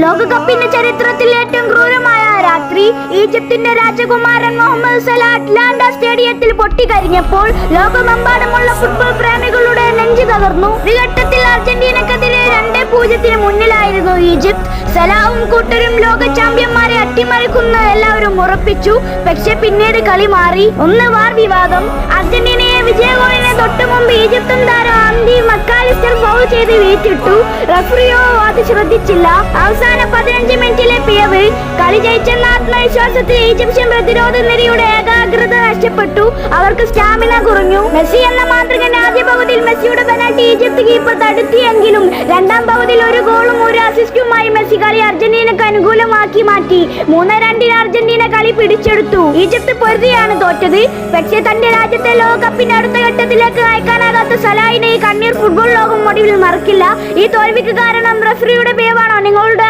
ലോകകപ്പിന്റെ ചരിത്രത്തിൽ ഏറ്റവും ക്രൂരമായ രാത്രി ഈജിപ്തിന്റെ രാജകുമാരൻ മുഹമ്മദ് സലാ അറ്റ്ലാന്റ സ്റ്റേഡിയത്തിൽ പൊട്ടിക്കരിഞ്ഞപ്പോൾ ലോകമെമ്പാടുമുള്ള ഫുട്ബോൾ പ്രേമികളുടെ നെഞ്ചു തകർന്നു. ഒരു ഘട്ടത്തിൽ അർജന്റീനക്കെതിരെ 2-0 മുന്നിലായിരുന്നു ഈജിപ്ത്. സലാവും കൂട്ടരും ലോക ചാമ്പ്യന്മാരെ അട്ടിമറിക്കുന്ന എല്ലാവരും ഉറപ്പിച്ചു. പക്ഷെ പിന്നീട് കളി മാറി. ഒന്ന് വാർ വിവാദം. അർജന്റീനയെ വിജയഗോളിന് തൊട്ടു മുമ്പ് ഈജിപ്തും താരം ആൻഡി മക്കാലിസ്റ്റർ ഫൗൾ ചെയ്ത് വീഴ്ത്തിട്ടു. റഫറിയോ അത് ശ്രദ്ധിച്ചില്ല. അവസാന 15 മിനിറ്റിലെ പിഴവ് കളി ജയിച്ചെന്ന ആത്മവിശ്വാസത്തിൽ ഈജിപ്ഷ്യൻ പ്രതിരോധ നിരയുടെ ഏകാഗ്രത നഷ്ടപ്പെട്ടു. അവർക്ക് സ്റ്റാമിന കുറഞ്ഞു. മെസ്സി എന്ന മാന്ത്രികന്റെ ആദ്യ പകുതിയിൽ മെസ്സിയുടെ പെനാൽറ്റി ഈജിപ്ത് കീപ്പർ തടുത്തിയെങ്കിലും രണ്ടാം പകുതിയിൽ ഒരു ഗോളും ഒരു അസിസ്റ്റുമായി മെസ്സി കളി അർജന്റീനക്ക് അനുകൂലമാക്കി മാറ്റി. 3-2 അർജന്റീന കളി പിടിച്ചെടുത്തു. ഈജിപ്ത് പൊരുതിയാണ് തോറ്റത്. പക്ഷേ തന്റെ രാജ്യത്തെ ലോകകപ്പിന്റെ അടുത്ത ഘട്ടത്തിലേക്ക് അയക്കാനാകാത്ത സലാഹിനെ ഈ കണ്ണീർ ഫുട്ബോൾ ലോകം ഒടുവിൽ മറക്കില്ല. ഈ തോൽവിക്ക് കാരണം റഫറിയുടെ പിഴവാണോ? നിങ്ങളുടെ